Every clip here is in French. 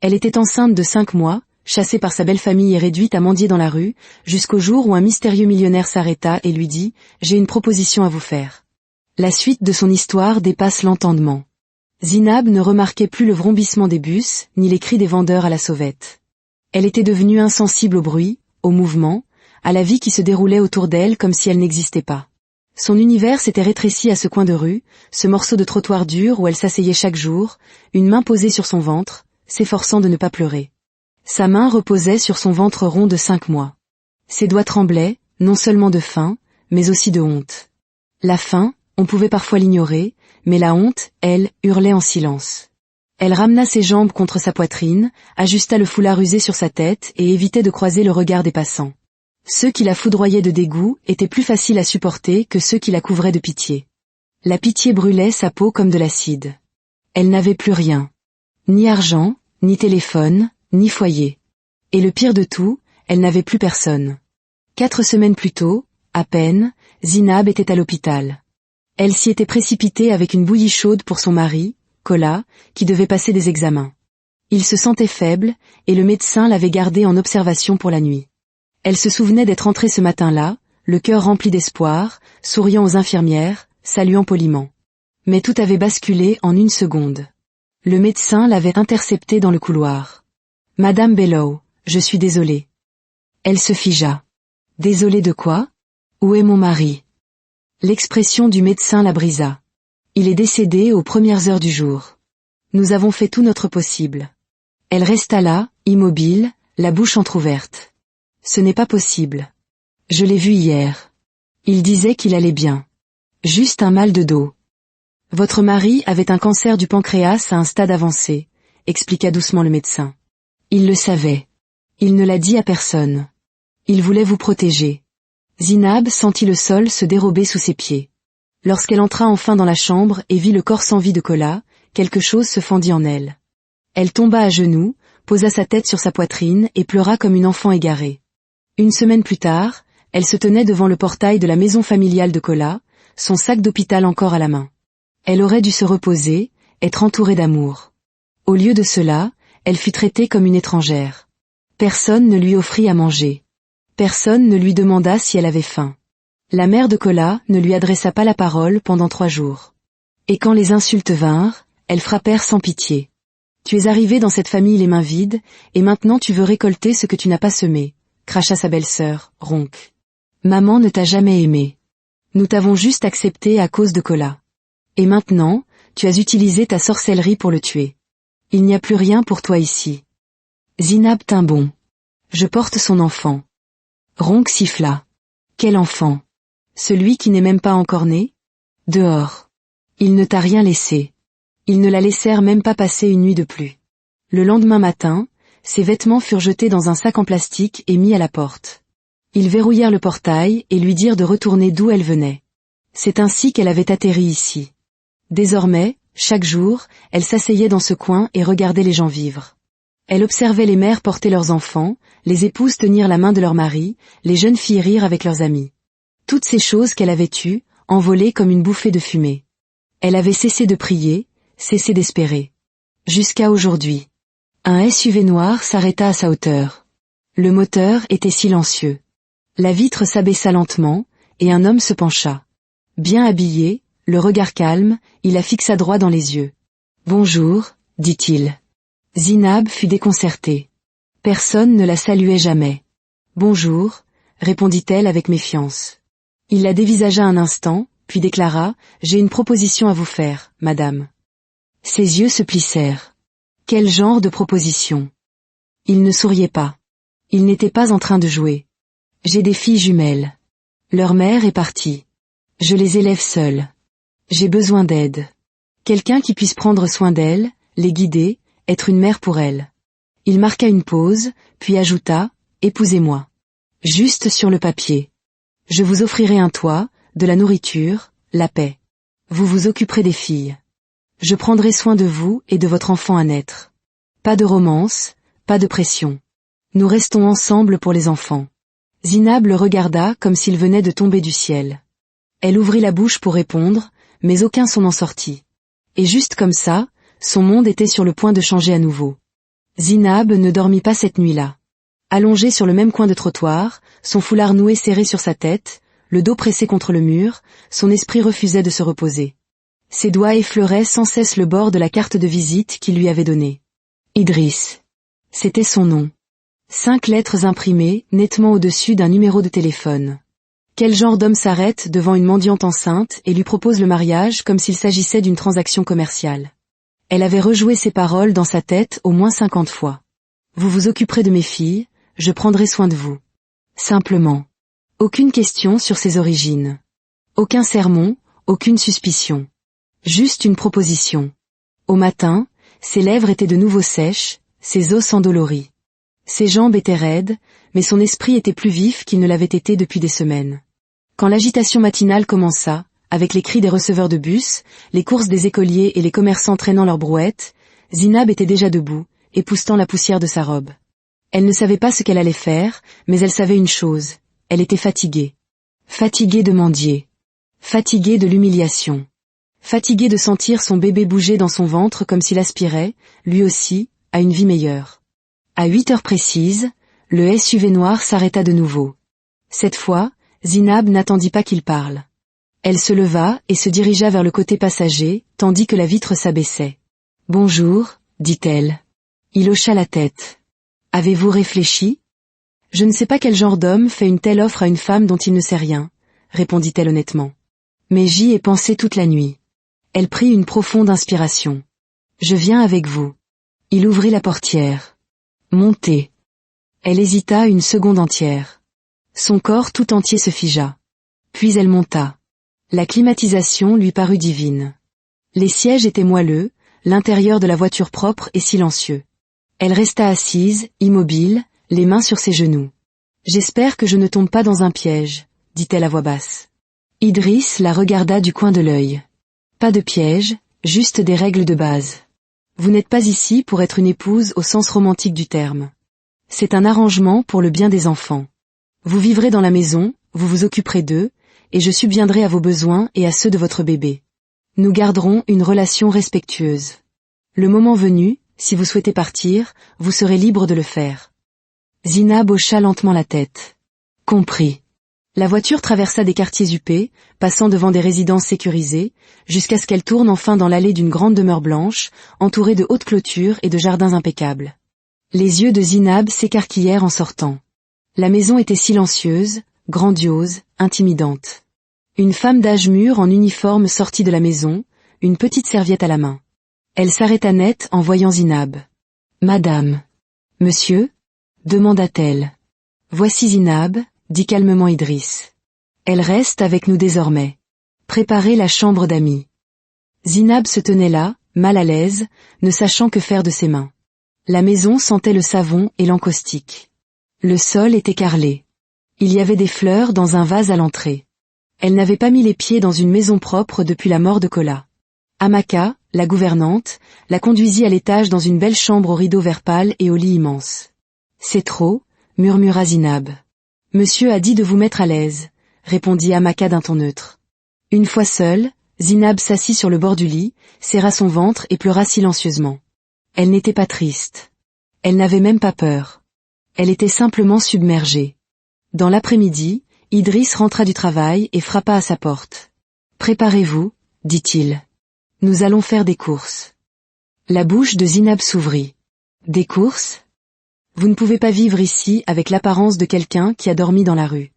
Elle était enceinte de 5 mois, chassée par sa belle famille et réduite à mendier dans la rue, jusqu'au jour où un mystérieux millionnaire s'arrêta et lui dit « J'ai une proposition à vous faire ». La suite de son histoire dépasse l'entendement. Zinab ne remarquait plus le vrombissement des bus, ni les cris des vendeurs à la sauvette. Elle était devenue insensible au bruit, au mouvement, à la vie qui se déroulait autour d'elle comme si elle n'existait pas. Son univers s'était rétréci à ce coin de rue, ce morceau de trottoir dur où elle s'asseyait chaque jour, une main posée sur son ventre, s'efforçant de ne pas pleurer. Sa main reposait sur son ventre rond de 5 mois. Ses doigts tremblaient, non seulement de faim, mais aussi de honte. La faim, on pouvait parfois l'ignorer, mais la honte, elle, hurlait en silence. Elle ramena ses jambes contre sa poitrine, ajusta le foulard usé sur sa tête et évitait de croiser le regard des passants. Ceux qui la foudroyaient de dégoût étaient plus faciles à supporter que ceux qui la couvraient de pitié. La pitié brûlait sa peau comme de l'acide. Elle n'avait plus rien. Ni argent, ni téléphone, ni foyer. Et le pire de tout, elle n'avait plus personne. 4 semaines plus tôt, à peine, Zinab était à l'hôpital. Elle s'y était précipitée avec une bouillie chaude pour son mari, Kola, qui devait passer des examens. Il se sentait faible, et le médecin l'avait gardé en observation pour la nuit. Elle se souvenait d'être entrée ce matin-là, le cœur rempli d'espoir, souriant aux infirmières, saluant poliment. Mais tout avait basculé en 1 seconde. Le médecin l'avait interceptée dans le couloir. « Madame Bellow, je suis désolée. » Elle se figea. « Désolée de quoi ? Où est mon mari ?» L'expression du médecin la brisa. « Il est décédé aux premières heures du jour. Nous avons fait tout notre possible. » Elle resta là, immobile, la bouche entr'ouverte. « Ce n'est pas possible. Je l'ai vu hier. Il disait qu'il allait bien. Juste un mal de dos. » « Votre mari avait un cancer du pancréas à un stade avancé, » expliqua doucement le médecin. « Il le savait. Il ne l'a dit à personne. Il voulait vous protéger. » Zinab sentit le sol se dérober sous ses pieds. Lorsqu'elle entra enfin dans la chambre et vit le corps sans vie de Kola, quelque chose se fendit en elle. Elle tomba à genoux, posa sa tête sur sa poitrine et pleura comme une enfant égarée. 1 semaine plus tard, elle se tenait devant le portail de la maison familiale de Kola, son sac d'hôpital encore à la main. Elle aurait dû se reposer, être entourée d'amour. Au lieu de cela, elle fut traitée comme une étrangère. Personne ne lui offrit à manger. Personne ne lui demanda si elle avait faim. La mère de Kola ne lui adressa pas la parole pendant 3 jours. Et quand les insultes vinrent, elles frappèrent sans pitié. « Tu es arrivée dans cette famille les mains vides, et maintenant tu veux récolter ce que tu n'as pas semé », cracha sa belle-sœur, ronque. « Maman ne t'a jamais aimé. Nous t'avons juste accepté à cause de Kola. Et maintenant, tu as utilisé ta sorcellerie pour le tuer. Il n'y a plus rien pour toi ici. » Zinab tint bon. « Je porte son enfant. » Ronque siffla. « Quel enfant ? Celui qui n'est même pas encore né ? Dehors. Il ne t'a rien laissé. » Ils ne la laissèrent même pas passer une nuit de plus. Le lendemain matin, ses vêtements furent jetés dans un sac en plastique et mis à la porte. Ils verrouillèrent le portail et lui dirent de retourner d'où elle venait. C'est ainsi qu'elle avait atterri ici. Désormais, chaque jour, elle s'asseyait dans ce coin et regardait les gens vivre. Elle observait les mères porter leurs enfants, les épouses tenir la main de leur mari, les jeunes filles rire avec leurs amis. Toutes ces choses qu'elle avait eues, envolées comme une bouffée de fumée. Elle avait cessé de prier, cessé d'espérer. Jusqu'à aujourd'hui. Un SUV noir s'arrêta à sa hauteur. Le moteur était silencieux. La vitre s'abaissa lentement, et un homme se pencha. Bien habillé, le regard calme, il la fixa droit dans les yeux. « Bonjour », dit-il. Zinab fut déconcertée. Personne ne la saluait jamais. « Bonjour », répondit-elle avec méfiance. Il la dévisagea un instant, puis déclara « J'ai une proposition à vous faire, madame. » Ses yeux se plissèrent. Quel genre de proposition ? Il ne souriait pas. Il n'était pas en train de jouer. J'ai des filles jumelles. Leur mère est partie. Je les élève seule. J'ai besoin d'aide. Quelqu'un qui puisse prendre soin d'elles, les guider, être une mère pour elles. Il marqua une pause, puis ajouta « Épousez-moi. » Juste sur le papier. Je vous offrirai un toit, de la nourriture, la paix. Vous vous occuperez des filles. Je prendrai soin de vous et de votre enfant à naître. Pas de romance, pas de pression. Nous restons ensemble pour les enfants. Zinab le regarda comme s'il venait de tomber du ciel. Elle ouvrit la bouche pour répondre, mais aucun son n'en sortit. Et juste comme ça, son monde était sur le point de changer à nouveau. Zinab ne dormit pas cette nuit-là. Allongée sur le même coin de trottoir, son foulard noué serré sur sa tête, le dos pressé contre le mur, son esprit refusait de se reposer. Ses doigts effleuraient sans cesse le bord de la carte de visite qu'il lui avait donnée. Idriss. C'était son nom. 5 lettres imprimées, nettement au-dessus d'un numéro de téléphone. Quel genre d'homme s'arrête devant une mendiante enceinte et lui propose le mariage comme s'il s'agissait d'une transaction commerciale? Elle avait rejoué ces paroles dans sa tête au moins 50 fois. Vous vous occuperez de mes filles, je prendrai soin de vous. Simplement. Aucune question sur ses origines. Aucun sermon, aucune suspicion. Juste une proposition. Au matin, ses lèvres étaient de nouveau sèches, ses os s'endoloris. Ses jambes étaient raides, mais son esprit était plus vif qu'il ne l'avait été depuis des semaines. Quand l'agitation matinale commença, avec les cris des receveurs de bus, les courses des écoliers et les commerçants traînant leurs brouettes, Zinab était déjà debout, époussetant la poussière de sa robe. Elle ne savait pas ce qu'elle allait faire, mais elle savait une chose, elle était fatiguée. Fatiguée de mendier. Fatiguée de l'humiliation. Fatiguée de sentir son bébé bouger dans son ventre comme s'il aspirait, lui aussi, à une vie meilleure. À 8 heures précises, le SUV noir s'arrêta de nouveau. Cette fois, Zinab n'attendit pas qu'il parle. Elle se leva et se dirigea vers le côté passager, tandis que la vitre s'abaissait. « Bonjour, dit-elle. » Il hocha la tête. « Avez-vous réfléchi ? » « Je ne sais pas quel genre d'homme fait une telle offre à une femme dont il ne sait rien, » répondit-elle honnêtement. « Mais j'y ai pensé toute la nuit. » Elle prit une profonde inspiration. « Je viens avec vous. » Il ouvrit la portière. « Montez. » Elle hésita une seconde entière. Son corps tout entier se figea. Puis elle monta. La climatisation lui parut divine. Les sièges étaient moelleux, l'intérieur de la voiture propre et silencieux. Elle resta assise, immobile, les mains sur ses genoux. « J'espère que je ne tombe pas dans un piège, » dit-elle à voix basse. Idriss la regarda du coin de l'œil. « Pas de piège, juste des règles de base. Vous n'êtes pas ici pour être une épouse au sens romantique du terme. C'est un arrangement pour le bien des enfants. Vous vivrez dans la maison, vous vous occuperez d'eux, et je subviendrai à vos besoins et à ceux de votre bébé. Nous garderons une relation respectueuse. Le moment venu, si vous souhaitez partir, vous serez libre de le faire. » Zinab hocha lentement la tête. « Compris. » La voiture traversa des quartiers huppés, passant devant des résidences sécurisées, jusqu'à ce qu'elle tourne enfin dans l'allée d'une grande demeure blanche, entourée de hautes clôtures et de jardins impeccables. Les yeux de Zinab s'écarquillèrent en sortant. La maison était silencieuse, grandiose, intimidante. Une femme d'âge mûr en uniforme sortit de la maison, une petite serviette à la main. Elle s'arrêta net en voyant Zinab. « Madame. »« Monsieur ?» demanda-t-elle. « Voici Zinab, » dit calmement Idriss. « Elle reste avec nous désormais. Préparez la chambre d'amis. » Zinab se tenait là, mal à l'aise, ne sachant que faire de ses mains. La maison sentait le savon et l'encaustique. Le sol était carrelé. Il y avait des fleurs dans un vase à l'entrée. Elle n'avait pas mis les pieds dans une maison propre depuis la mort de Kola. Amaka, la gouvernante, la conduisit à l'étage dans une belle chambre aux rideaux vert pâle et au lit immense. « C'est trop, » murmura Zinab. « Monsieur a dit de vous mettre à l'aise, » répondit Amaka d'un ton neutre. Une fois seule, Zinab s'assit sur le bord du lit, serra son ventre et pleura silencieusement. Elle n'était pas triste. Elle n'avait même pas peur. Elle était simplement submergée. Dans l'après-midi, Idriss rentra du travail et frappa à sa porte. « Préparez-vous, » dit-il. « Nous allons faire des courses. » La bouche de Zinab s'ouvrit. « Des courses ? Vous ne pouvez pas vivre ici avec l'apparence de quelqu'un qui a dormi dans la rue.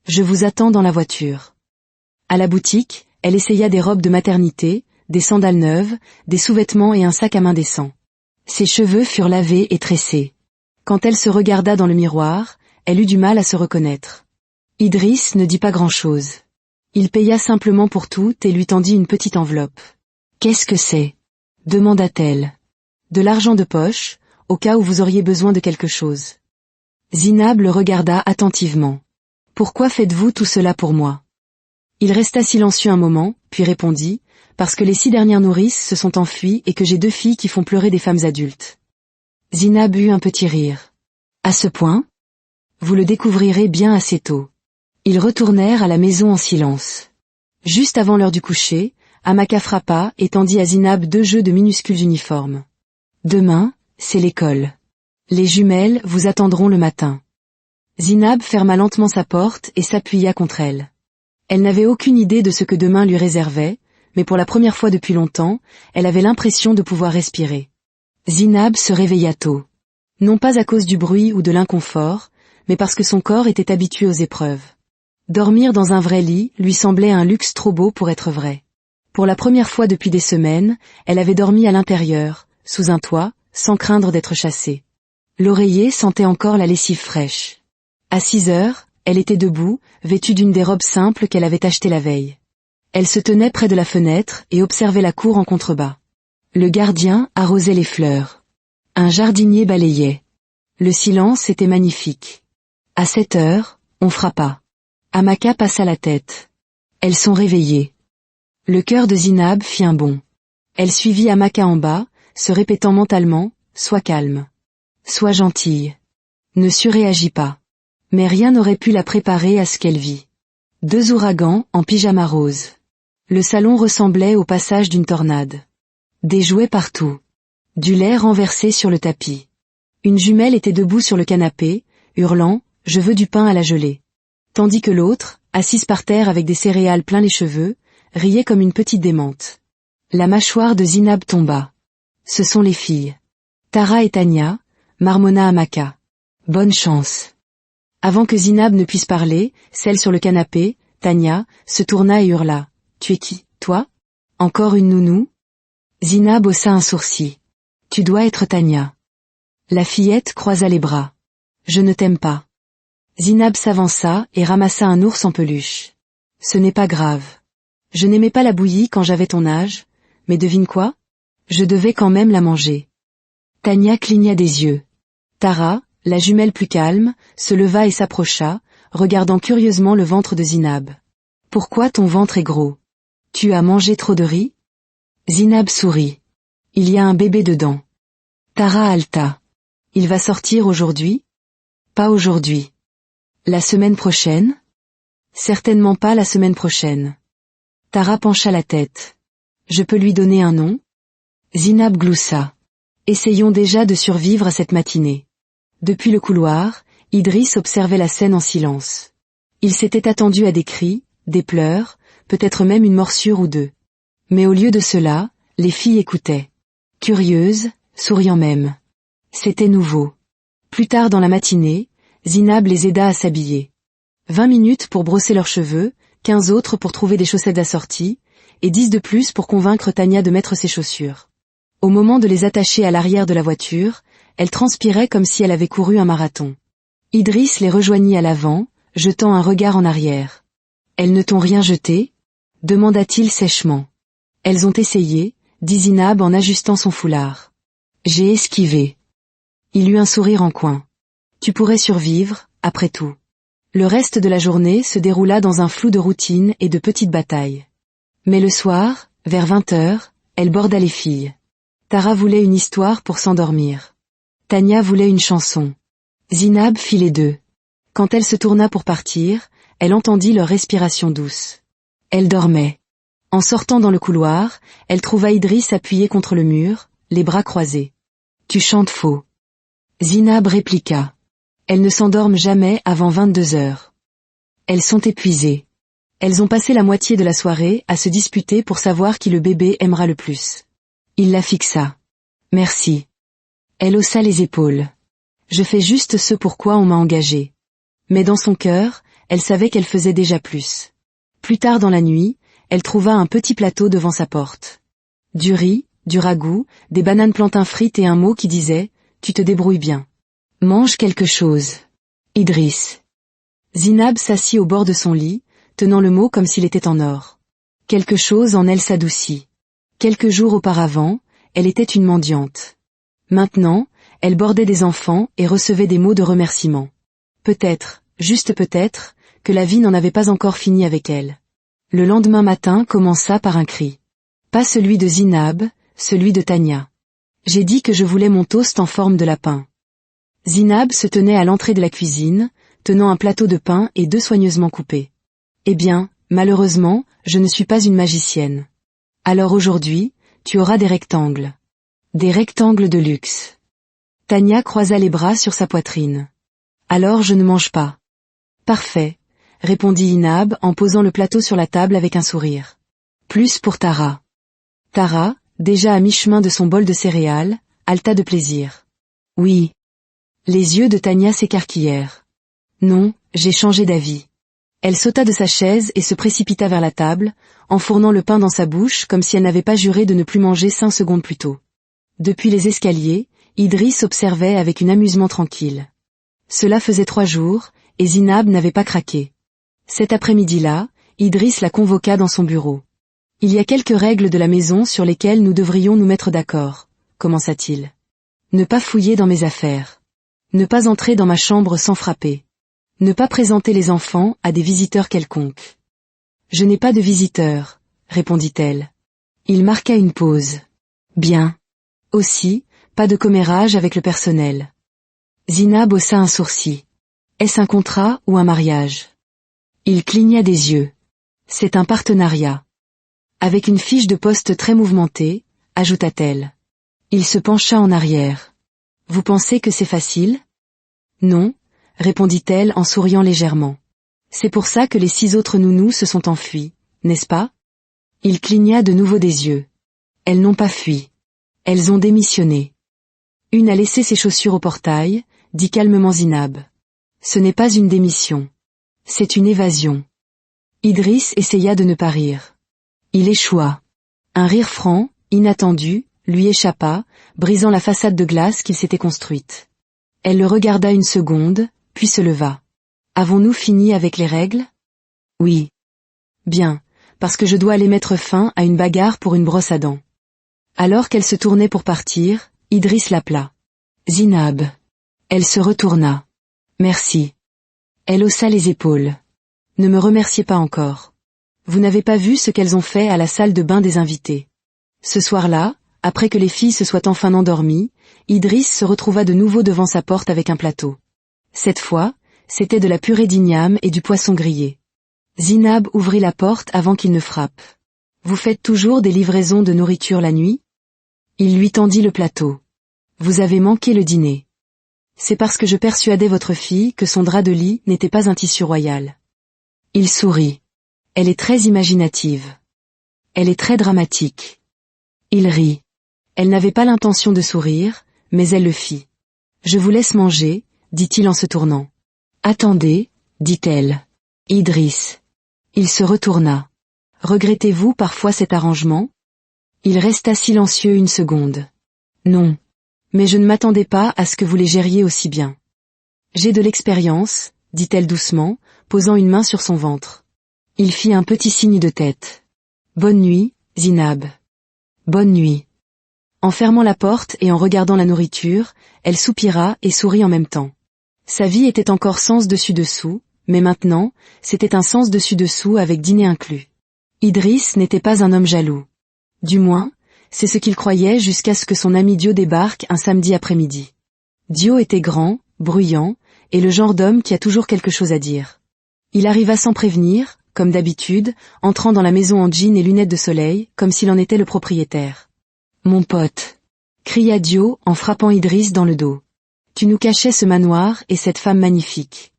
Je vous attends dans la voiture. » À la boutique, elle essaya des robes de maternité, des sandales neuves, des sous-vêtements et un sac à main décent. Ses cheveux furent lavés et tressés. Quand elle se regarda dans le miroir, elle eut du mal à se reconnaître. Idriss ne dit pas grand-chose. Il paya simplement pour tout et lui tendit une petite enveloppe. « Qu'est-ce que c'est ?» demanda-t-elle. « De l'argent de poche, au cas où vous auriez besoin de quelque chose. » Zinab le regarda attentivement. « Pourquoi faites-vous tout cela pour moi ?» Il resta silencieux un moment, puis répondit, « Parce que les 6 dernières nourrices se sont enfuies et que j'ai 2 filles qui font pleurer des femmes adultes. » Zinab eut un petit rire. « À ce point ? Vous le découvrirez bien assez tôt. » Ils retournèrent à la maison en silence. Juste avant l'heure du coucher, Amaka frappa et tendit à Zinab 2 jeux de minuscules uniformes. « Demain, c'est l'école. » Les jumelles vous attendront le matin. Zinab ferma lentement sa porte et s'appuya contre elle. Elle n'avait aucune idée de ce que demain lui réservait, mais pour la première fois depuis longtemps, elle avait l'impression de pouvoir respirer. Zinab se réveilla tôt. Non pas à cause du bruit ou de l'inconfort, mais parce que son corps était habitué aux épreuves. Dormir dans un vrai lit lui semblait un luxe trop beau pour être vrai. Pour la première fois depuis des semaines, elle avait dormi à l'intérieur, sous un toit, sans craindre d'être chassée. L'oreiller sentait encore la lessive fraîche. À 6 heures, elle était debout, vêtue d'une des robes simples qu'elle avait achetées la veille. Elle se tenait près de la fenêtre et observait la cour en contrebas. Le gardien arrosait les fleurs. Un jardinier balayait. Le silence était magnifique. À 7 heures, on frappa. Amaka passa la tête. Elles sont réveillées. Le cœur de Zinab fit un bond. Elle suivit Amaka en bas, se répétant mentalement, « Sois calme. Sois gentille. Ne surréagis pas. » Mais rien n'aurait pu la préparer à ce qu'elle vit. 2 ouragans en pyjama rose. Le salon ressemblait au passage d'une tornade. Des jouets partout. Du lait renversé sur le tapis. Une jumelle était debout sur le canapé, hurlant « Je veux du pain à la gelée ». Tandis que l'autre, assise par terre avec des céréales plein les cheveux, riait comme une petite démente. La mâchoire de Zinab tomba. Ce sont les filles. Tara et Tania, marmonna Amaka. Bonne chance. Avant que Zinab ne puisse parler, celle sur le canapé, Tania, se tourna et hurla. Tu es qui, toi? Encore une nounou? Zinab haussa un sourcil. Tu dois être Tania. La fillette croisa les bras. Je ne t'aime pas. Zinab s'avança et ramassa un ours en peluche. Ce n'est pas grave. Je n'aimais pas la bouillie quand j'avais ton âge, mais devine quoi? Je devais quand même la manger. Tania cligna des yeux. Tara, la jumelle plus calme, se leva et s'approcha, regardant curieusement le ventre de Zinab. Pourquoi ton ventre est gros? Tu as mangé trop de riz? Zinab sourit. Il y a un bébé dedans. Tara haleta. Il va sortir aujourd'hui? Pas aujourd'hui. La semaine prochaine? Certainement pas la semaine prochaine. Tara pencha la tête. Je peux lui donner un nom? Zinab gloussa. Essayons déjà de survivre à cette matinée. Depuis le couloir, Idriss observait la scène en silence. Il s'était attendu à des cris, des pleurs, peut-être même une morsure ou deux. Mais au lieu de cela, les filles écoutaient. Curieuses, souriant même. C'était nouveau. Plus tard dans la matinée, Zinab les aida à s'habiller. 20 minutes pour brosser leurs cheveux, 15 autres pour trouver des chaussettes assorties, et 10 de plus pour convaincre Tania de mettre ses chaussures. Au moment de les attacher à l'arrière de la voiture, elle transpirait comme si elle avait couru un marathon. Idriss les rejoignit à l'avant, jetant un regard en arrière. « Elles ne t'ont rien jeté ?» demanda-t-il sèchement. « Elles ont essayé, » dit Zinab en ajustant son foulard. « J'ai esquivé. » Il eut un sourire en coin. « Tu pourrais survivre, après tout. » Le reste de la journée se déroula dans un flou de routine et de petites batailles. Mais le soir, vers 20 heures, elle borda les filles. Tara voulait une histoire pour s'endormir. Tania voulait une chanson. Zinab fit les deux. Quand elle se tourna pour partir, elle entendit leur respiration douce. Elle dormait. En sortant dans le couloir, elle trouva Idriss appuyé contre le mur, les bras croisés. « Tu chantes faux. » Zinab répliqua. Elles ne s'endorment jamais avant 22 heures. Elles sont épuisées. Elles ont passé la moitié de la soirée à se disputer pour savoir qui le bébé aimera le plus. Il la fixa. Merci. Elle haussa les épaules. Je fais juste ce pourquoi on m'a engagée. Mais dans son cœur, elle savait qu'elle faisait déjà plus. Plus tard dans la nuit, elle trouva un petit plateau devant sa porte. Du riz, du ragoût, des bananes plantains frites et un mot qui disait « Tu te débrouilles bien. Mange quelque chose. Idriss. » Zinab s'assit au bord de son lit, tenant le mot comme s'il était en or. Quelque chose en elle s'adoucit. Quelques jours auparavant, elle était une mendiante. Maintenant, elle bordait des enfants et recevait des mots de remerciement. Peut-être, juste peut-être, que la vie n'en avait pas encore fini avec elle. Le lendemain matin commença par un cri. Pas celui de Zinab, celui de Tania. J'ai dit que je voulais mon toast en forme de lapin. Zinab se tenait à l'entrée de la cuisine, tenant un plateau de pain et 2 soigneusement coupés. Eh bien, malheureusement, je ne suis pas une magicienne. Alors aujourd'hui, tu auras des rectangles. Des rectangles de luxe. Tania croisa les bras sur sa poitrine. Alors je ne mange pas. Parfait, répondit Inab en posant le plateau sur la table avec un sourire. Plus pour Tara. Tara, déjà à mi-chemin de son bol de céréales, haleta de plaisir. Oui. Les yeux de Tania s'écarquillèrent. Non, j'ai changé d'avis. Elle sauta de sa chaise et se précipita vers la table, enfournant le pain dans sa bouche comme si elle n'avait pas juré de ne plus manger 5 secondes plus tôt. Depuis les escaliers, Idriss observait avec un amusement tranquille. Cela faisait 3 jours, et Zinab n'avait pas craqué. Cet après-midi-là, Idriss la convoqua dans son bureau. Il y a quelques règles de la maison sur lesquelles nous devrions nous mettre d'accord, commença-t-il. Ne pas fouiller dans mes affaires. Ne pas entrer dans ma chambre sans frapper. Ne pas présenter les enfants à des visiteurs quelconques. Je n'ai pas de visiteurs, répondit-elle. Il marqua une pause. Bien. Aussi, pas de commérage avec le personnel. Zinab haussa un sourcil. Est-ce un contrat ou un mariage? Il cligna des yeux. C'est un partenariat. Avec une fiche de poste très mouvementée, ajouta-t-elle. Il se pencha en arrière. Vous pensez que c'est facile? Non, répondit-elle en souriant légèrement. C'est pour ça que les 6 autres nounous se sont enfuis, n'est-ce pas? Il cligna de nouveau des yeux. Elles n'ont pas fui. Elles ont démissionné. Une a laissé ses chaussures au portail, dit calmement Zinab. Ce n'est pas une démission. C'est une évasion. Idriss essaya de ne pas rire. Il échoua. Un rire franc, inattendu, lui échappa, brisant la façade de glace qu'il s'était construite. Elle le regarda une seconde, puis se leva. Avons-nous fini avec les règles? Oui. Bien, parce que je dois aller mettre fin à une bagarre pour une brosse à dents. Alors qu'elle se tournait pour partir, Idriss l'appela. Zinab. Elle se retourna. Merci. Elle haussa les épaules. Ne me remerciez pas encore. Vous n'avez pas vu ce qu'elles ont fait à la salle de bain des invités. Ce soir-là, après que les filles se soient enfin endormies, Idriss se retrouva de nouveau devant sa porte avec un plateau. Cette fois, c'était de la purée d'igname et du poisson grillé. Zinab ouvrit la porte avant qu'il ne frappe. Vous faites toujours des livraisons de nourriture la nuit? Il lui tendit le plateau. Vous avez manqué le dîner. C'est parce que je persuadais votre fille que son drap de lit n'était pas un tissu royal. Il sourit. Elle est très imaginative. Elle est très dramatique. Il rit. Elle n'avait pas l'intention de sourire, mais elle le fit. Je vous laisse manger, dit-il en se tournant. Attendez, dit-elle. Idriss. Il se retourna. Regrettez-vous parfois cet arrangement? Il resta silencieux une seconde. Non. Mais je ne m'attendais pas à ce que vous les gériez aussi bien. J'ai de l'expérience, dit-elle doucement, posant une main sur son ventre. Il fit un petit signe de tête. Bonne nuit, Zinab. Bonne nuit. En fermant la porte et en regardant la nourriture, elle soupira et sourit en même temps. Sa vie était encore sens dessus-dessous, mais maintenant, c'était un sens dessus-dessous avec dîner inclus. Idriss n'était pas un homme jaloux. Du moins, c'est ce qu'il croyait jusqu'à ce que son ami Dio débarque un samedi après-midi. Dio était grand, bruyant, et le genre d'homme qui a toujours quelque chose à dire. Il arriva sans prévenir, comme d'habitude, entrant dans la maison en jean et lunettes de soleil, comme s'il en était le propriétaire. « Mon pote !» cria Dio en frappant Idriss dans le dos. « Tu nous cachais ce manoir et cette femme magnifique. »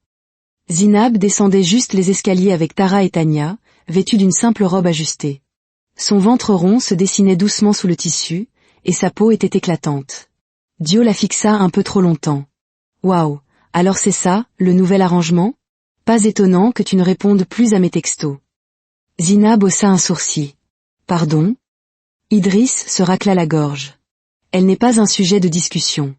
Zinab descendait juste les escaliers avec Tara et Tania, vêtue d'une simple robe ajustée. Son ventre rond se dessinait doucement sous le tissu, et sa peau était éclatante. Dio la fixa un peu trop longtemps. « Waouh, alors c'est ça, le nouvel arrangement? Pas étonnant que tu ne répondes plus à mes textos. » Zinab haussa un sourcil. « Pardon ?» Idriss se racla la gorge. « Elle n'est pas un sujet de discussion. »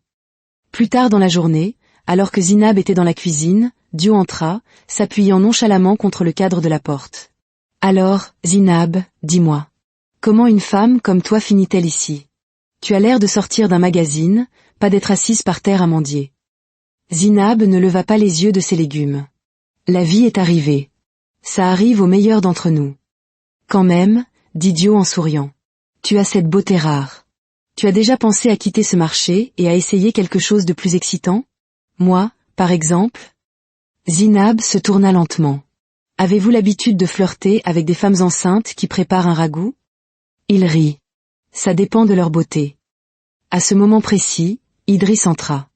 Plus tard dans la journée, alors que Zinab était dans la cuisine, Dio entra, s'appuyant nonchalamment contre le cadre de la porte. « Alors, Zinab, dis-moi. Comment une femme comme toi finit-elle ici? Tu as l'air de sortir d'un magazine, pas d'être assise par terre à mendier. » Zinab ne leva pas les yeux de ses légumes. « La vie est arrivée. Ça arrive aux meilleurs d'entre nous. »« Quand même, dit Dio en souriant. Tu as cette beauté rare. Tu as déjà pensé à quitter ce marché et à essayer quelque chose de plus excitant? Moi, par exemple ?» Zinab se tourna lentement. « Avez-vous l'habitude de flirter avec des femmes enceintes qui préparent un ragoût ?» Il rit. « Ça dépend de leur beauté. » À ce moment précis, Idriss entra.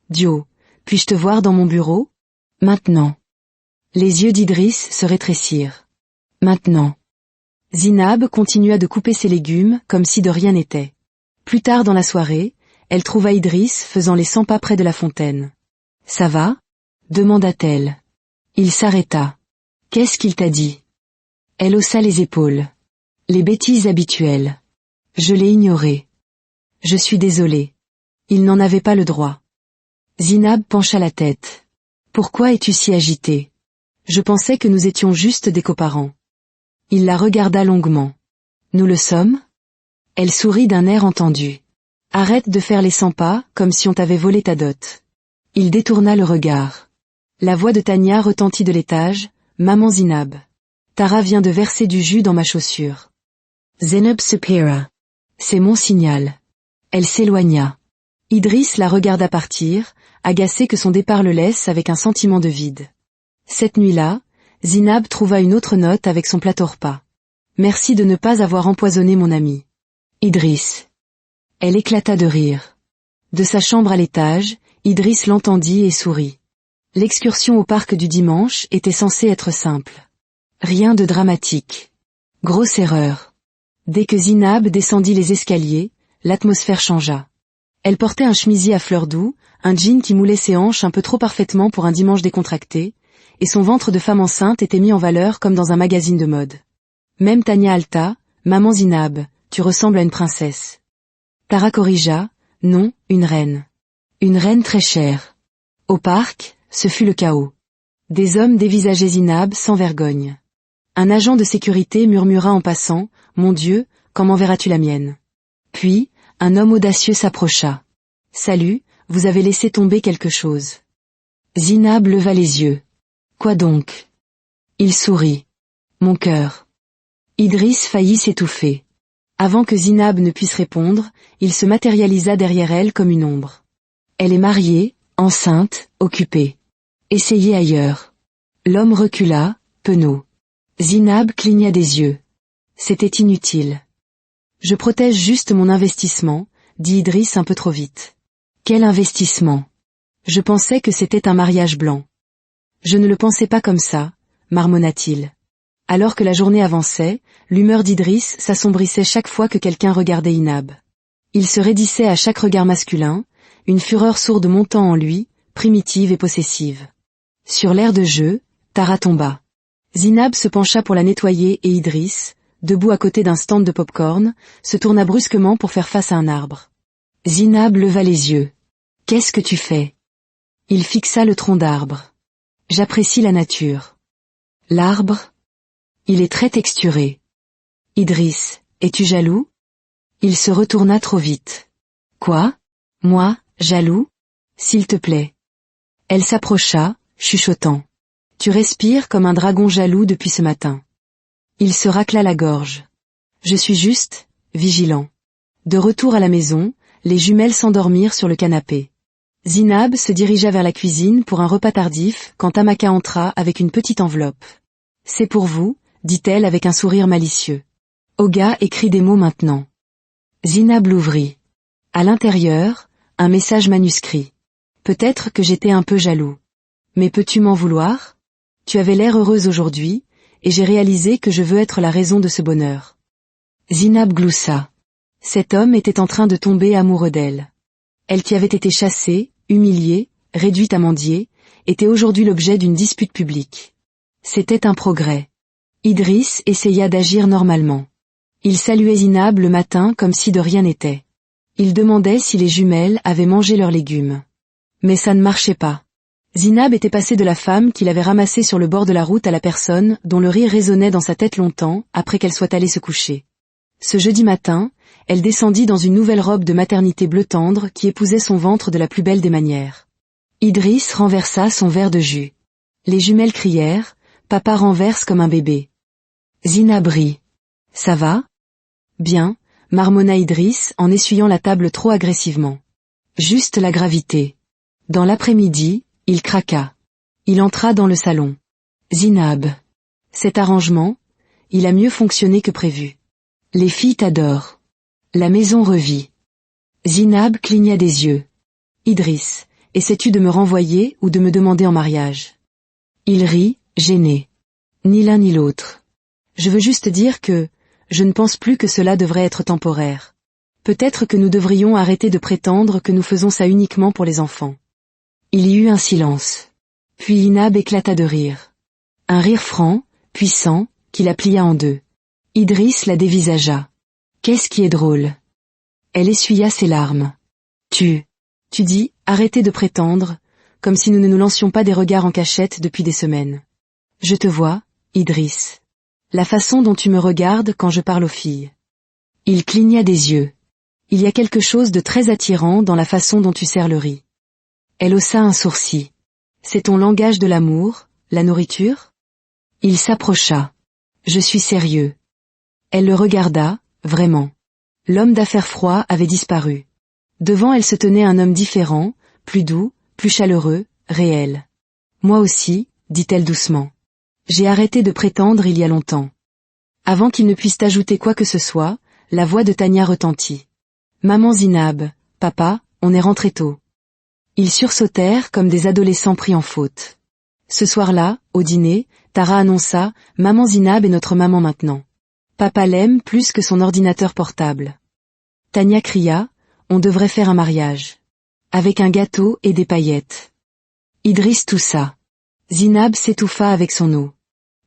Dio, puis-je te voir dans mon bureau? Maintenant. Les yeux d'Idriss se rétrécirent. Maintenant. Zinab continua de couper ses légumes comme si de rien n'était. Plus tard dans la soirée, elle trouva Idriss faisant les 100 pas près de la fontaine. « Ça va ?» demanda-t-elle. Il s'arrêta. « Qu'est-ce qu'il t'a dit ?» Elle haussa les épaules. « Les bêtises habituelles. Je l'ai ignoré. Je suis désolée. Il n'en avait pas le droit. » Zinab pencha la tête. « Pourquoi es-tu si agitée ? Je pensais que nous étions juste des coparents. » Il la regarda longuement. « Nous le sommes ?» Elle sourit d'un air entendu. « Arrête de faire les 100 pas, comme si on t'avait volé ta dot. » Il détourna le regard. La voix de Tania retentit de l'étage. « Maman Zinab. Tara vient de verser du jus dans ma chaussure. » Zinab Supera. C'est mon signal. Elle s'éloigna. Idriss la regarda partir, agacé que son départ le laisse avec un sentiment de vide. Cette nuit-là, Zinab trouva une autre note avec son plateau repas. « Merci de ne pas avoir empoisonné mon ami. Idriss. » Elle éclata de rire. De sa chambre à l'étage, Idriss l'entendit et sourit. L'excursion au parc du dimanche était censée être simple. Rien de dramatique. Grosse erreur. Dès que Zinab descendit les escaliers, l'atmosphère changea. Elle portait un chemisier à fleurs doux, un jean qui moulait ses hanches un peu trop parfaitement pour un dimanche décontracté, et son ventre de femme enceinte était mis en valeur comme dans un magazine de mode. Même Tania Alta, « Maman Zinab, tu ressembles à une princesse. » Tara corrigea, « Non, une reine. Une reine très chère. » Au parc, ce fut le chaos. Des hommes dévisageaient Zinab sans vergogne. Un agent de sécurité murmura en passant, « Mon Dieu, quand m'enverras-tu la mienne ?» Puis, un homme audacieux s'approcha. « Salut, vous avez laissé tomber quelque chose. » Zinab leva les yeux. « Quoi donc ?» Il sourit. « Mon cœur. » Idriss faillit s'étouffer. Avant que Zinab ne puisse répondre, il se matérialisa derrière elle comme une ombre. Elle est mariée, enceinte, occupée. Essayez ailleurs. L'homme recula, penaud. Zinab cligna des yeux. C'était inutile. Je protège juste mon investissement, dit Idriss un peu trop vite. Quel investissement? Je pensais que c'était un mariage blanc. Je ne le pensais pas comme ça, marmonna-t-il. Alors que la journée avançait, l'humeur d'Idriss s'assombrissait chaque fois que quelqu'un regardait Inab. Il se raidissait à chaque regard masculin, une fureur sourde montant en lui, primitive et possessive. Sur l'air de jeu, Tara tomba. Zinab se pencha pour la nettoyer et Idriss, debout à côté d'un stand de pop-corn, se tourna brusquement pour faire face à un arbre. Zinab leva les yeux. « Qu'est-ce que tu fais ?» Il fixa le tronc d'arbre. « J'apprécie la nature. » L'arbre? Il est très texturé. Idriss, es-tu jaloux? Il se retourna trop vite. Quoi? Moi, jaloux? S'il te plaît. Elle s'approcha, chuchotant. Tu respires comme un dragon jaloux depuis ce matin. Il se racla la gorge. Je suis juste, vigilant. De retour à la maison, les jumelles s'endormirent sur le canapé. Zinab se dirigea vers la cuisine pour un repas tardif quand Tamaka entra avec une petite enveloppe. C'est pour vous, dit-elle avec un sourire malicieux. Oga écrit des mots maintenant. Zinab l'ouvrit. À l'intérieur, un message manuscrit. Peut-être que j'étais un peu jaloux. Mais peux-tu m'en vouloir? Tu avais l'air heureuse aujourd'hui, et j'ai réalisé que je veux être la raison de ce bonheur. Zinab gloussa. Cet homme était en train de tomber amoureux d'elle. Elle qui avait été chassée, humiliée, réduite à mendier, était aujourd'hui l'objet d'une dispute publique. C'était un progrès. Idriss essaya d'agir normalement. Il saluait Zinab le matin comme si de rien n'était. Il demandait si les jumelles avaient mangé leurs légumes. Mais ça ne marchait pas. Zinab était passée de la femme qu'il avait ramassée sur le bord de la route à la personne dont le rire résonnait dans sa tête longtemps après qu'elle soit allée se coucher. Ce jeudi matin, elle descendit dans une nouvelle robe de maternité bleu tendre qui épousait son ventre de la plus belle des manières. Idriss renversa son verre de jus. Les jumelles crièrent, « Papa renverse comme un bébé ». Zinab rit. « Ça va ?»« Bien », marmonna Idriss en essuyant la table trop agressivement. « Juste la gravité. » Dans l'après-midi, il craqua. Il entra dans le salon. « Zinab. Cet arrangement, il a mieux fonctionné que prévu. Les filles t'adorent. » La maison revit. Zinab cligna des yeux. Idriss, essaies-tu de me renvoyer ou de me demander en mariage? Il rit, gêné. Ni l'un ni l'autre. Je veux juste dire que, je ne pense plus que cela devrait être temporaire. Peut-être que nous devrions arrêter de prétendre que nous faisons ça uniquement pour les enfants. Il y eut un silence. Puis Inab éclata de rire. Un rire franc, puissant, qui la plia en deux. Idriss la dévisagea. Qu'est-ce qui est drôle? Elle essuya ses larmes. Tu dis, arrêtez de prétendre, comme si nous ne nous lancions pas des regards en cachette depuis des semaines. Je te vois, Idriss. La façon dont tu me regardes quand je parle aux filles. Il cligna des yeux. Il y a quelque chose de très attirant dans la façon dont tu sers le riz. Elle haussa un sourcil. C'est ton langage de l'amour, la nourriture? Il s'approcha. Je suis sérieux. Elle le regarda, vraiment. L'homme d'affaires froid avait disparu. Devant elle se tenait un homme différent, plus doux, plus chaleureux, réel. Moi aussi, dit-elle doucement. J'ai arrêté de prétendre il y a longtemps. Avant qu'il ne puisse ajouter quoi que ce soit, la voix de Tania retentit. Maman Zinab, papa, on est rentré tôt. Ils sursautèrent comme des adolescents pris en faute. Ce soir-là, au dîner, Tara annonça, Maman Zinab est notre maman maintenant. Papa l'aime plus que son ordinateur portable. Tania cria, on devrait faire un mariage. Avec un gâteau et des paillettes. Idriss toussa. Zinab s'étouffa avec son eau.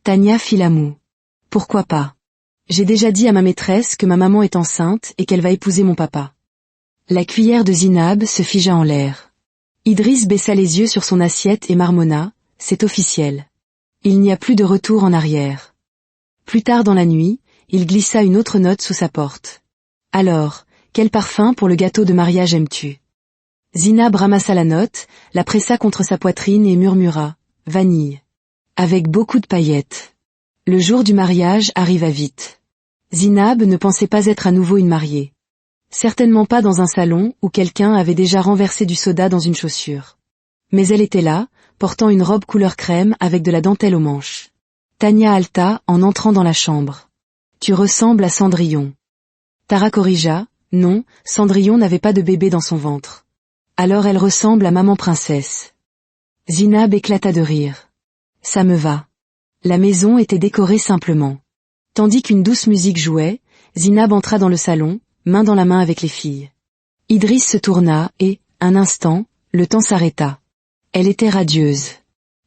Tania fit la moue. Pourquoi pas? J'ai déjà dit à ma maîtresse que ma maman est enceinte et qu'elle va épouser mon papa. La cuillère de Zinab se figea en l'air. Idriss baissa les yeux sur son assiette et marmonna, c'est officiel. Il n'y a plus de retour en arrière. Plus tard dans la nuit, il glissa une autre note sous sa porte. Alors, quel parfum pour le gâteau de mariage aimes-tu? Zinab ramassa la note, la pressa contre sa poitrine et murmura, vanille. Avec beaucoup de paillettes. Le jour du mariage arriva vite. Zinab ne pensait pas être à nouveau une mariée. Certainement pas dans un salon où quelqu'un avait déjà renversé du soda dans une chaussure. Mais elle était là, portant une robe couleur crème avec de la dentelle aux manches. Tania halta en entrant dans la chambre. Tu ressembles à Cendrillon. Tara corrigea, non, Cendrillon n'avait pas de bébé dans son ventre. Alors elle ressemble à maman princesse. Zinab éclata de rire. Ça me va. La maison était décorée simplement. Tandis qu'une douce musique jouait, Zinab entra dans le salon, main dans la main avec les filles. Idriss se tourna et, un instant, le temps s'arrêta. Elle était radieuse.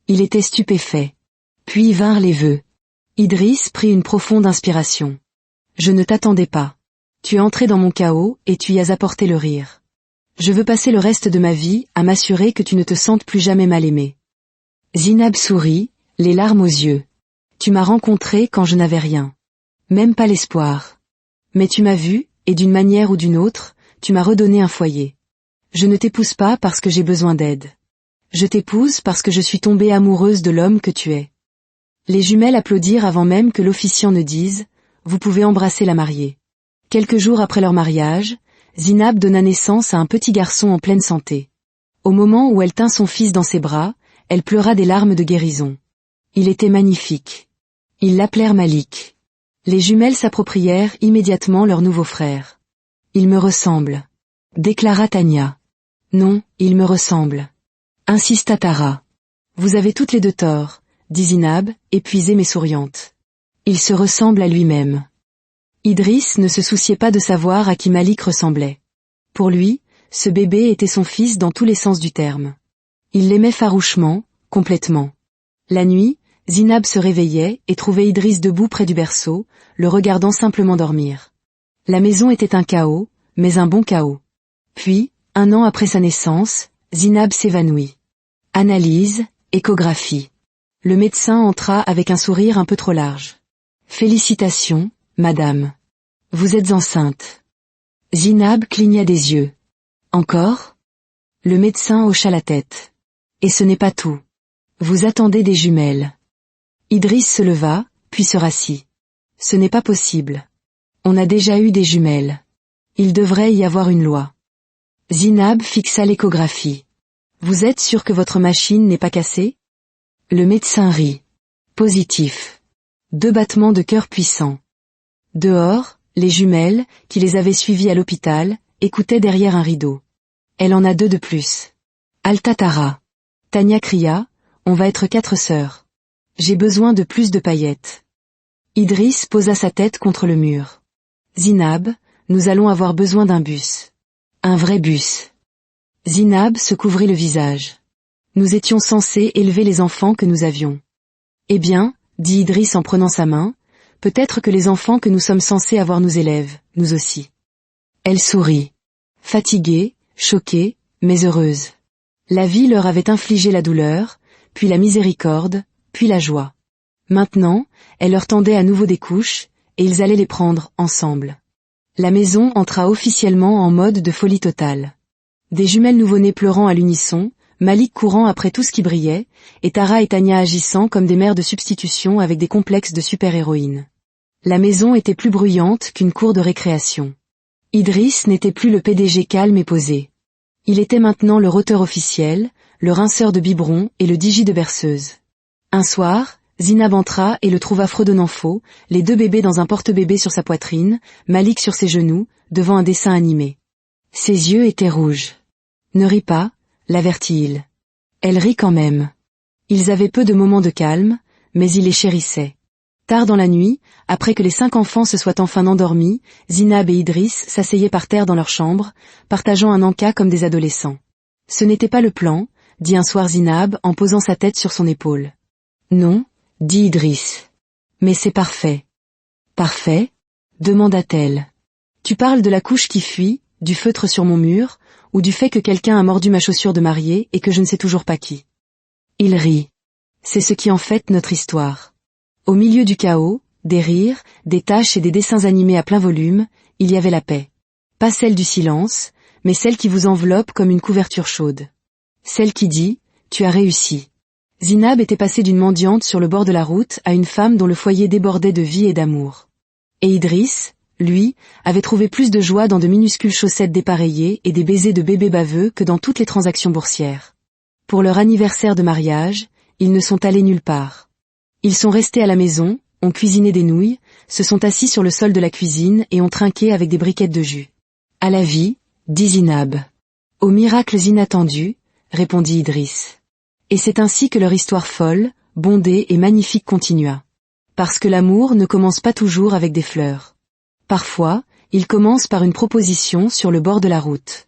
Il était stupéfait. Puis vinrent les vœux. Idriss prit une profonde inspiration. Je ne t'attendais pas. Tu es entré dans mon chaos et tu y as apporté le rire. Je veux passer le reste de ma vie à m'assurer que tu ne te sentes plus jamais mal aimé. Zinab sourit, les larmes aux yeux. Tu m'as rencontré quand je n'avais rien. Même pas l'espoir. Mais tu m'as vu, et d'une manière ou d'une autre, tu m'as redonné un foyer. Je ne t'épouse pas parce que j'ai besoin d'aide. Je t'épouse parce que je suis tombée amoureuse de l'homme que tu es. Les jumelles applaudirent avant même que l'officiant ne dise « Vous pouvez embrasser la mariée ». Quelques jours après leur mariage, Zinab donna naissance à un petit garçon en pleine santé. Au moment où elle tint son fils dans ses bras, elle pleura des larmes de guérison. Il était magnifique. Ils l'appelèrent Malik. Les jumelles s'approprièrent immédiatement leur nouveau frère. « Il me ressemble », déclara Tania. « Non, il me ressemble », insista Tara. « Vous avez toutes les deux tort », dit Zinab, épuisée mais souriante. « Il se ressemble à lui-même. » Idriss ne se souciait pas de savoir à qui Malik ressemblait. Pour lui, ce bébé était son fils dans tous les sens du terme. Il l'aimait farouchement, complètement. La nuit, Zinab se réveillait et trouvait Idriss debout près du berceau, le regardant simplement dormir. La maison était un chaos, mais un bon chaos. Puis, 1 an après sa naissance, Zinab s'évanouit. Analyse, échographie. Le médecin entra avec un sourire un peu trop large. « Félicitations, madame. Vous êtes enceinte. » Zinab cligna des yeux. « Encore ?» Le médecin hocha la tête. « Et ce n'est pas tout. Vous attendez des jumelles. » Idriss se leva, puis se rassit. « Ce n'est pas possible. On a déjà eu des jumelles. Il devrait y avoir une loi. » Zinab fixa l'échographie. « Vous êtes sûr que votre machine n'est pas cassée ?» Le médecin rit. « Positif. 2 battements de cœur puissants. » Dehors, les jumelles, qui les avaient suivis à l'hôpital, écoutaient derrière un rideau. Elle en a 2 de plus. Alta Tara. Tania cria, on va être 4 sœurs. J'ai besoin de plus de paillettes. Idriss posa sa tête contre le mur. Zinab, nous allons avoir besoin d'un bus. Un vrai bus. Zinab se couvrit le visage. Nous étions censés élever les enfants que nous avions. Eh bien, dit Idriss en prenant sa main, peut-être que les enfants que nous sommes censés avoir nous élèvent, nous aussi. Elle sourit. Fatiguée, choquée, mais heureuse. La vie leur avait infligé la douleur, puis la miséricorde, puis la joie. Maintenant, elle leur tendait à nouveau des couches, et ils allaient les prendre ensemble. La maison entra officiellement en mode de folie totale. Des jumelles nouveau-nées pleurant à l'unisson, Malik courant après tout ce qui brillait, et Tara et Tania agissant comme des mères de substitution avec des complexes de super-héroïnes. La maison était plus bruyante qu'une cour de récréation. Idriss n'était plus le PDG calme et posé. Il était maintenant le roteur officiel, le rinceur de biberon et le digi de berceuse. Un soir, Zinab entra et le trouva fredonnant faux, les 2 bébés dans un porte-bébé sur sa poitrine, Malik sur ses genoux, devant un dessin animé. Ses yeux étaient rouges. Ne ris pas, l'avertit-il. Elle rit quand même. Ils avaient peu de moments de calme, mais il les chérissait. Tard dans la nuit, après que les 5 enfants se soient enfin endormis, Zinab et Idriss s'asseyaient par terre dans leur chambre, partageant un encas comme des adolescents. Ce n'était pas le plan, dit un soir Zinab en posant sa tête sur son épaule. Non, dit Idriss. Mais c'est parfait. Parfait? Demanda-t-elle. Tu parles de la couche qui fuit, du feutre sur mon mur, ou du fait que quelqu'un a mordu ma chaussure de mariée et que je ne sais toujours pas qui. Il rit. C'est ce qui en fait notre histoire. Au milieu du chaos, des rires, des taches et des dessins animés à plein volume, il y avait la paix. Pas celle du silence, mais celle qui vous enveloppe comme une couverture chaude. Celle qui dit, tu as réussi. Zinab était passée d'une mendiante sur le bord de la route à une femme dont le foyer débordait de vie et d'amour. Et Idriss, lui, avait trouvé plus de joie dans de minuscules chaussettes dépareillées et des baisers de bébé baveux que dans toutes les transactions boursières. Pour leur anniversaire de mariage, ils ne sont allés nulle part. Ils sont restés à la maison, ont cuisiné des nouilles, se sont assis sur le sol de la cuisine et ont trinqué avec des briquettes de jus. À la vie, dit Zinab. Aux miracles inattendus, répondit Idriss. Et c'est ainsi que leur histoire folle, bondée et magnifique continua. Parce que l'amour ne commence pas toujours avec des fleurs. Parfois, il commence par une proposition sur le bord de la route.